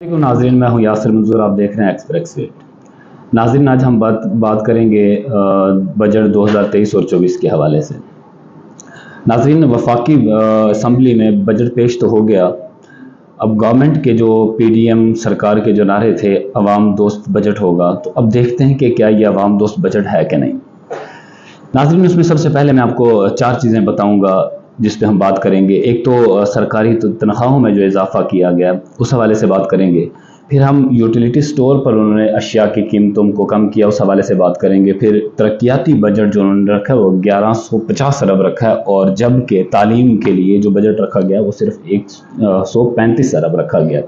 नाजरीन, मैं हूं यासिर मंजूर। आप देख रहे हैं एक्सप्रेस वेट। नाजरीन, आज हम बात करेंगे बजट 2023 और 24 के हवाले से। नाजरीन, वफाकी असम्बली में बजट पेश तो हो गया। अब गवर्नमेंट के जो पीडीएम सरकार के जो नारे थे, अवाम दोस्त बजट होगा, तो अब देखते हैं कि क्या ये अवाम दोस्त बजट है कि नहीं। नाजरीन, उसमें सबसे पहले मैं आपको 4 चीज़ें बताऊंगा जिस पे हम बात करेंगे। एक तो सरकारी तनख्वाहों में जो इजाफा किया गया उस हवाले से बात करेंगे। फिर हम यूटिलिटी स्टोर पर उन्होंने अशिया की कीमतों को कम किया, उस हवाले से बात करेंगे। फिर तरक्याती बजट जो उन्होंने रखा है वो 1150 अरब रखा है, और जबकि तालीम के लिए जो बजट रखा गया वो सिर्फ 135 अरब रखा गया।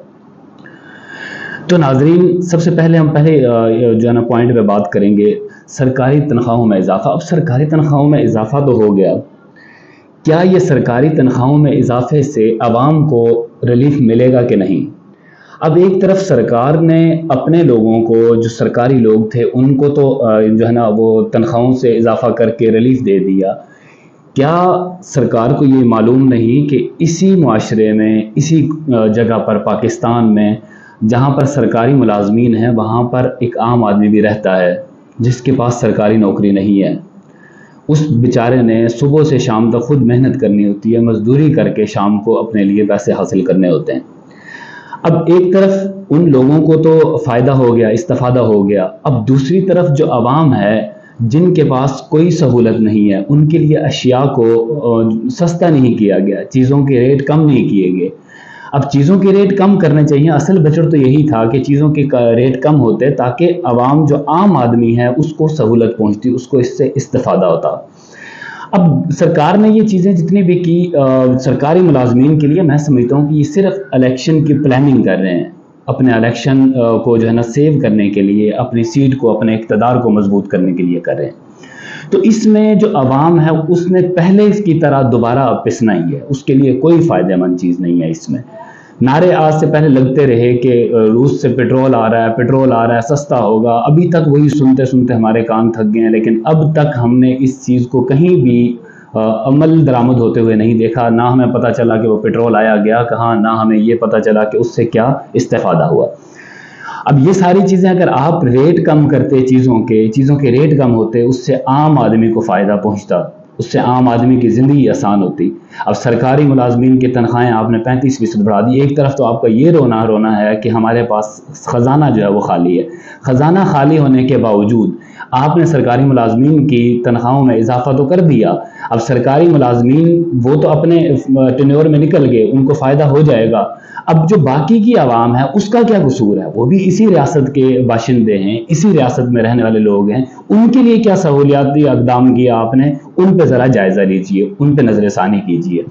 तो नाजरीन, सबसे पहले हम जो है ना पॉइंट पे बात करेंगे सरकारी तनख्वाहों में इजाफा। अब सरकारी तनख्वाहों में इजाफा तो हो गया, क्या ये सरकारी तनख्वाहों में इजाफे से आवाम को रिलीफ मिलेगा कि नहीं। अब एक तरफ सरकार ने अपने लोगों को, जो सरकारी लोग थे, उनको तो जो है ना वो तनख्वाहों से इजाफा करके रिलीफ दे दिया। क्या सरकार को ये मालूम नहीं कि इसी मुआशरे में, इसी जगह पर, पाकिस्तान में, जहाँ पर सरकारी मुलाजमीन हैं, वहाँ पर एक आम आदमी भी रहता है जिसके पास सरकारी नौकरी नहीं है। उस बेचारे ने सुबह से शाम तक खुद मेहनत करनी होती है, मजदूरी करके शाम को अपने लिए पैसे हासिल करने होते हैं। अब एक तरफ उन लोगों को तो फ़ायदा हो गया, इस्तेफादा हो गया। अब दूसरी तरफ जो आवाम है जिनके पास कोई सहूलत नहीं है, उनके लिए अशिया को सस्ता नहीं किया गया, चीज़ों के रेट कम नहीं किए गए। अब चीज़ों के रेट कम करने चाहिए। असल बजट तो यही था कि चीज़ों के रेट कम होते ताकि आवाम, जो आम आदमी है, उसको सहूलत पहुंचती, उसको इससे इस्तेफादा होता। अब सरकार ने ये चीज़ें जितनी भी की सरकारी मुलाजमीन के लिए, मैं समझता हूँ कि ये सिर्फ इलेक्शन की प्लानिंग कर रहे हैं, अपने इलेक्शन को जो है ना सेव करने के लिए, अपनी सीट को, अपने इक़्तिदार को मजबूत करने के लिए कर रहे हैं। तो इसमें जो आवाम है उसने पहले इसकी तरह दोबारा पिसना ही है, उसके लिए कोई फ़ायदेमंद चीज़ नहीं है इसमें। नारे आज से पहले लगते रहे कि रूस से पेट्रोल आ रहा है, सस्ता होगा। अभी तक वही सुनते सुनते हमारे कान थक गए हैं, लेकिन अब तक हमने इस चीज़ को कहीं भी अमल दरामद होते हुए नहीं देखा। ना हमें पता चला कि वो पेट्रोल आया गया कहाँ, ना हमें ये पता चला कि उससे क्या इस्तेफादा हुआ। अब ये सारी चीज़ें अगर आप रेट कम करते, चीज़ों के रेट कम होते, उससे आम आदमी को फ़ायदा पहुंचता, उससे आम आदमी की ज़िंदगी आसान होती। अब सरकारी मुलाजमीन की तनख्वाहें आपने 35% बढ़ा दी। एक तरफ तो आपका ये रोना है कि हमारे पास ख़जाना जो है वो खाली है। ख़जाना खाली होने के बावजूद आपने सरकारी मुलाजमीन की तनख्वाहों में इजाफा तो कर दिया। अब सरकारी मुलाजमीन वो तो अपने टेन्योर में निकल गए, उनको फ़ायदा हो जाएगा। अब जो बाकी की आवाम है उसका क्या कसूर है, वो भी इसी रियासत के बाशिंदे हैं, इसी रियासत में रहने वाले लोग हैं। उनके लिए क्या सहूलियाती इक़दाम किया आपने, उन पे ज़रा जायज़ा लीजिए, उन पे नज़रसानी कीजिए।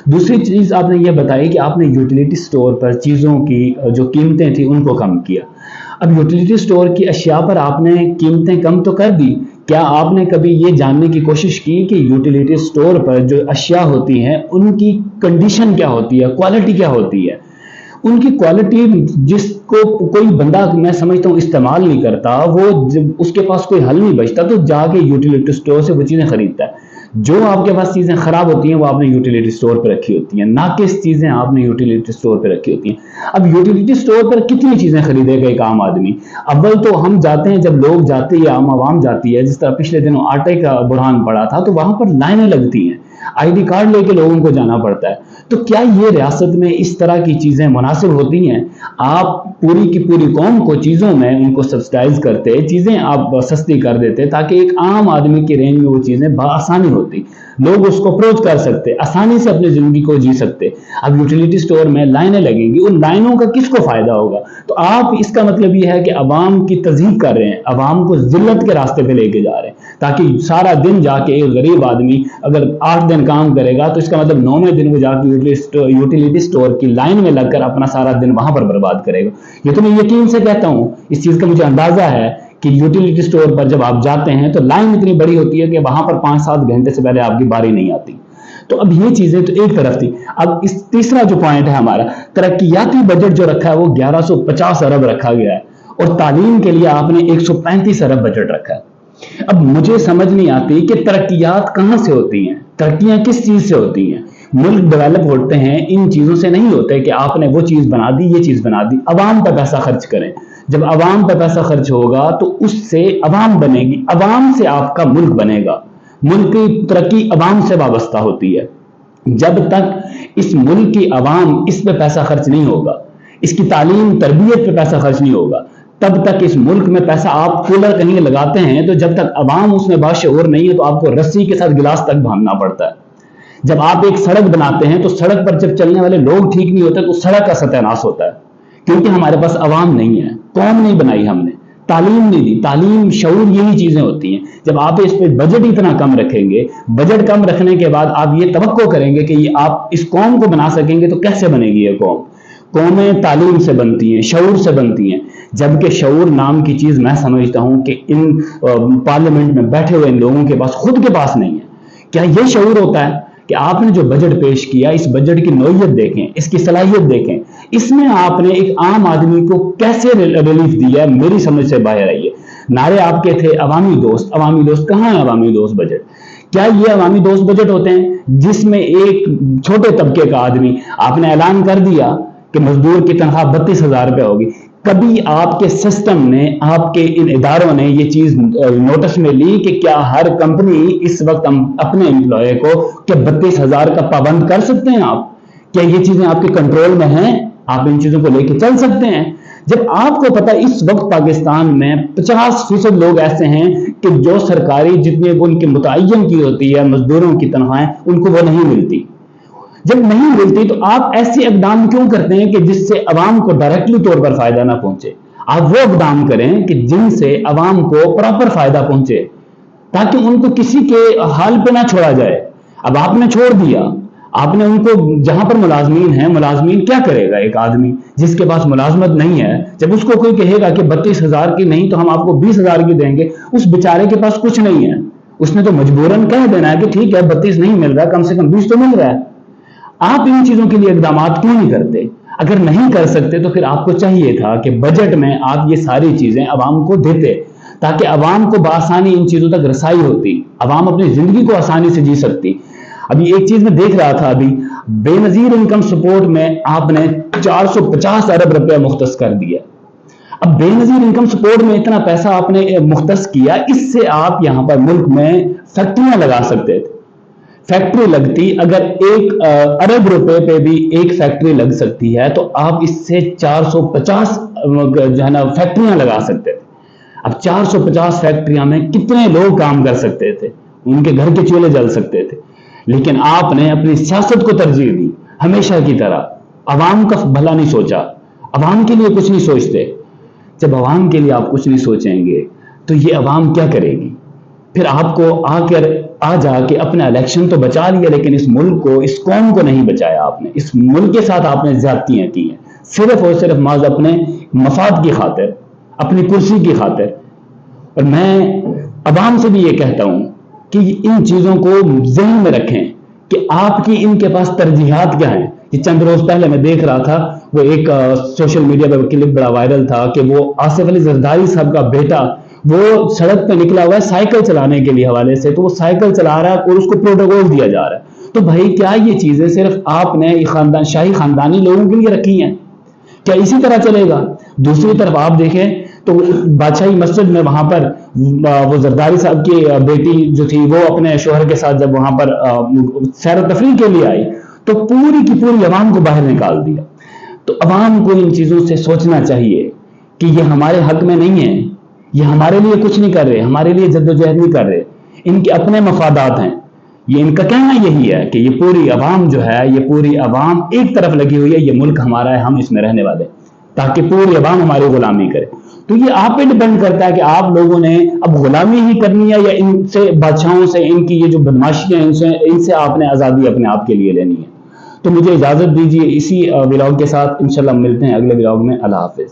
दूसरी चीज़ आपने ये बताई कि आपने यूटिलिटी स्टोर पर चीज़ों की जो कीमतें थी उनको कम किया। अब यूटिलिटी स्टोर की अशिया पर आपने कीमतें कम तो कर दी, क्या आपने कभी ये जानने की कोशिश की कि यूटिलिटी स्टोर पर जो अशिया होती हैं उनकी कंडीशन क्या होती है, क्वालिटी क्या होती है। उनकी क्वालिटी जिसको कोई बंदा, मैं समझता हूँ, इस्तेमाल नहीं करता, वो जब उसके पास कोई हल नहीं बचता तो जाके यूटिलिटी स्टोर से वो चीज़ें खरीदता है। जो आपके पास चीज़ें ख़राब होती हैं वो आपने यूटिलिटी स्टोर पर रखी होती हैं, नाकिस चीज़ें आपने यूटिलिटी स्टोर पर रखी होती हैं। अब यूटिलिटी स्टोर पर कितनी चीज़ें खरीदेगा एक आम आदमी। अव्वल तो हम जाते हैं, जब लोग जाते हैं, आवाम जाती है, जिस तरह पिछले दिनों आटे का बुरहान पड़ा था, तो वहाँ पर लाइनें लगती हैं, आईडी कार्ड लेके लोगों को जाना पड़ता है। तो क्या ये रियासत में इस तरह की चीज़ें मुनासिब होती हैं। आप पूरी की पूरी कौम को चीज़ों में उनको सब्सिडाइज करते, चीज़ें आप सस्ती कर देते ताकि एक आम आदमी की रेंज में वो चीज़ें बआसानी होती, लोग उसको अप्रोच कर सकते, आसानी से अपनी ज़िंदगी को जी सकते। अब यूटिलिटी स्टोर में लाइनें लगेंगी, उन लाइनों का किसको फ़ायदा होगा? तो आप इसका मतलब ये है कि अवाम की तज़हीक कर रहे हैं, अवाम को ज़िल्लत के रास्ते पे लेके जा रहे हैं, ताकि सारा दिन जाके एक गरीब आदमी अगर 8 दिन काम करेगा तो इसका मतलब 9वें दिन वो जाके यूटिलिटी स्टोर की लाइन में लगकर अपना सारा दिन वहां पर बर्बाद करेगा। ये तो मैं यकीन से कहता हूँ, इस चीज़ का मुझे अंदाज़ा है कि यूटिलिटी स्टोर पर जब आप जाते हैं तो लाइन इतनी बड़ी होती है कि वहां पर 5-7 घंटे से पहले आपकी बारी नहीं आती। तो अब ये चीजें तो एक तरफ थी। अब इस तीसरा जो पॉइंट है हमारा, तरक्याती बजट जो रखा है वो 1150 अरब रखा गया है, और तालीम के लिए आपने 135 अरब बजट रखा है। अब मुझे समझ नहीं आती कि तरक्कियात कहां से होती हैं, तरक्कियां किस चीज से होती हैं। ملک ڈیولپ ہوتے ہیں ان چیزوں سے نہیں ہوتے کہ آپ نے وہ چیز بنا دی، یہ چیز بنا دی. عوام پہ پیسہ خرچ کریں. جب عوام پہ پیسہ خرچ ہوگا تو اس سے عوام بنے گی، عوام سے آپ کا ملک بنے گا. ملک کی ترقی عوام سے وابستہ ہوتی ہے. جب تک اس ملک کی عوام اس پہ پیسہ خرچ نہیں ہوگا، اس کی تعلیم تربیت پہ پیسہ خرچ نہیں ہوگا، تب تک اس ملک میں پیسہ آپ کولر کہیں لگاتے ہیں تو جب تک عوام اس میں باشعور نہیں ہے تو آپ کو رسی کے ساتھ گلاس تک باندھنا پڑتا ہے. جب آپ ایک سڑک بناتے ہیں تو سڑک پر جب چلنے والے لوگ ٹھیک نہیں ہوتے تو سڑک کا ستیہ ناش ہوتا ہے، کیونکہ ہمارے پاس عوام نہیں ہے، قوم نہیں بنائی ہم نے، تعلیم نہیں دی. تعلیم، شعور، یہی چیزیں ہوتی ہیں. جب آپ اس پہ بجٹ اتنا کم رکھیں گے، بجٹ کم رکھنے کے بعد آپ یہ توقع کریں گے کہ یہ آپ اس قوم کو بنا سکیں گے، تو کیسے بنے گی یہ قوم؟ قومیں تعلیم سے بنتی ہیں، شعور سے بنتی ہیں. جبکہ شعور نام کی چیز میں سمجھتا ہوں کہ ان پارلیمنٹ میں بیٹھے ہوئے ان لوگوں کے پاس، خود کے پاس نہیں ہے. کیا یہ شعور ہوتا ہے کہ آپ نے جو بجٹ پیش کیا، اس بجٹ کی نوعیت دیکھیں، اس کی صلاحیت دیکھیں، اس میں آپ نے ایک عام آدمی کو کیسے ریلیف دیا ہے؟ میری سمجھ سے باہر آئی ہے. نعرے آپ کے تھے عوامی دوست. عوامی دوست کہاں ہے؟ عوامی دوست بجٹ. کیا یہ عوامی دوست بجٹ ہوتے ہیں جس میں ایک چھوٹے طبقے کا آدمی، آپ نے اعلان کر دیا کہ مزدور کی تنخواہ 32,000 روپے ہوگی؟ کبھی آپ کے سسٹم نے، آپ کے ان اداروں نے یہ چیز نوٹس میں لی کہ کیا ہر کمپنی اس وقت اپنے امپلائی کو کیا 32,000 کا پابند کر سکتے ہیں؟ آپ کیا یہ چیزیں آپ کے کنٹرول میں ہیں؟ آپ ان چیزوں کو لے کے چل سکتے ہیں؟ جب آپ کو پتا اس وقت پاکستان میں 50% لوگ ایسے ہیں کہ جو سرکاری جتنے ان کے متعین کی ہوتی ہے مزدوروں کی تنخواہیں، ان کو وہ نہیں ملتی. جب نہیں ملتی تو آپ ایسے اقدام کیوں کرتے ہیں کہ جس سے عوام کو ڈائریکٹلی طور پر فائدہ نہ پہنچے؟ آپ وہ اقدام کریں کہ جن سے عوام کو پراپر فائدہ پہنچے، تاکہ ان کو کسی کے حال پہ نہ چھوڑا جائے. اب آپ نے چھوڑ دیا، آپ نے ان کو، جہاں پر ملازمین ہیں، ملازمین کیا کرے گا؟ ایک آدمی جس کے پاس ملازمت نہیں ہے، جب اس کو کوئی کہے گا کہ 32,000 کی نہیں تو ہم آپ کو 20,000 کی دیں گے، اس بیچارے کے پاس کچھ نہیں ہے. اس نے تو مجبوراً کہہ دینا ہے کہ ٹھیک ہے 32 نہیں مل رہا، کم سے کم 20 تو مل رہا ہے. آپ ان چیزوں کے لیے اقدامات کیوں نہیں کرتے؟ اگر نہیں کر سکتے تو پھر آپ کو چاہیے تھا کہ بجٹ میں آپ یہ ساری چیزیں عوام کو دیتے، تاکہ عوام کو بآسانی ان چیزوں تک رسائی ہوتی، عوام اپنی زندگی کو آسانی سے جی سکتی. ابھی ایک چیز میں دیکھ رہا تھا، ابھی بے نظیر انکم سپورٹ میں آپ نے 450 ارب روپے مختص کر دیا. اب بے نظیر انکم سپورٹ میں اتنا پیسہ آپ نے مختص کیا، اس سے آپ یہاں پر ملک میں فیکٹریاں لگا سکتے تھے. فیکٹری لگتی، اگر 1 ارب روپے پہ بھی ایک فیکٹری لگ سکتی ہے تو آپ اس سے 450 جو ہے نا فیکٹریاں لگا سکتے تھے. اب 450 فیکٹریاں میں کتنے لوگ کام کر سکتے تھے؟ ان کے گھر کے چولہے جل سکتے تھے. لیکن آپ نے اپنی سیاست کو ترجیح دی، ہمیشہ کی طرح عوام کا بھلا نہیں سوچا، عوام کے لیے کچھ نہیں سوچتے. جب عوام کے لیے آپ کچھ نہیں سوچیں گے تو یہ عوام کیا کرے گی؟ پھر آپ کو آ جا کے اپنا الیکشن تو بچا لیا، لیکن اس ملک کو، اس قوم کو نہیں بچایا. آپ نے اس ملک کے ساتھ آپ نے زیادتیاں کی ہیں، صرف اور صرف محض اپنے مفاد کی خاطر، اپنی کرسی کی خاطر. اور میں عوام سے بھی یہ کہتا ہوں کہ ان چیزوں کو ذہن میں رکھیں کہ آپ کی ان کے پاس ترجیحات کیا ہیں. یہ چند روز پہلے میں دیکھ رہا تھا، وہ ایک سوشل میڈیا پہ کلپ بڑا وائرل تھا کہ وہ آصف علی زرداری صاحب کا بیٹا وہ سڑک پہ نکلا ہوا ہے سائیکل چلانے کے لیے حوالے سے، تو وہ سائیکل چلا رہا ہے اور اس کو پروٹوکول دیا جا رہا ہے. تو بھائی کیا یہ چیزیں صرف آپ نے شاہی خاندانی لوگوں کے لیے رکھی ہیں؟ کیا اسی طرح چلے گا؟ دوسری طرف آپ دیکھیں تو بادشاہی مسجد میں وہاں پر وہ زرداری صاحب کی بیٹی جو تھی وہ اپنے شوہر کے ساتھ جب وہاں پر سیر و تفریح کے لیے آئی تو پوری کی پوری عوام کو باہر نکال دیا. تو عوام کو ان چیزوں سے سوچنا چاہیے کہ یہ ہمارے حق میں نہیں ہے، یہ ہمارے لیے کچھ نہیں کر رہے، ہمارے لیے جدوجہد نہیں کر رہے، ان کے اپنے مفادات ہیں. یہ ان کا کہنا یہی ہے کہ یہ پوری عوام جو ہے، یہ پوری عوام ایک طرف لگی ہوئی ہے، یہ ملک ہمارا ہے، ہم اس میں رہنے والے، تاکہ پوری عوام ہماری غلامی کرے. تو یہ آپ پہ ڈیپینڈ کرتا ہے کہ آپ لوگوں نے اب غلامی ہی کرنی ہے یا ان سے، بادشاہوں سے، ان کی یہ جو بدماشی ہیں ان سے آپ نے آزادی اپنے آپ کے لیے لینی ہے. تو مجھے اجازت دیجیے اسی ولاگ کے ساتھ، انشاءاللہ ملتے ہیں اگلے ولاگ میں. اللہ حافظ.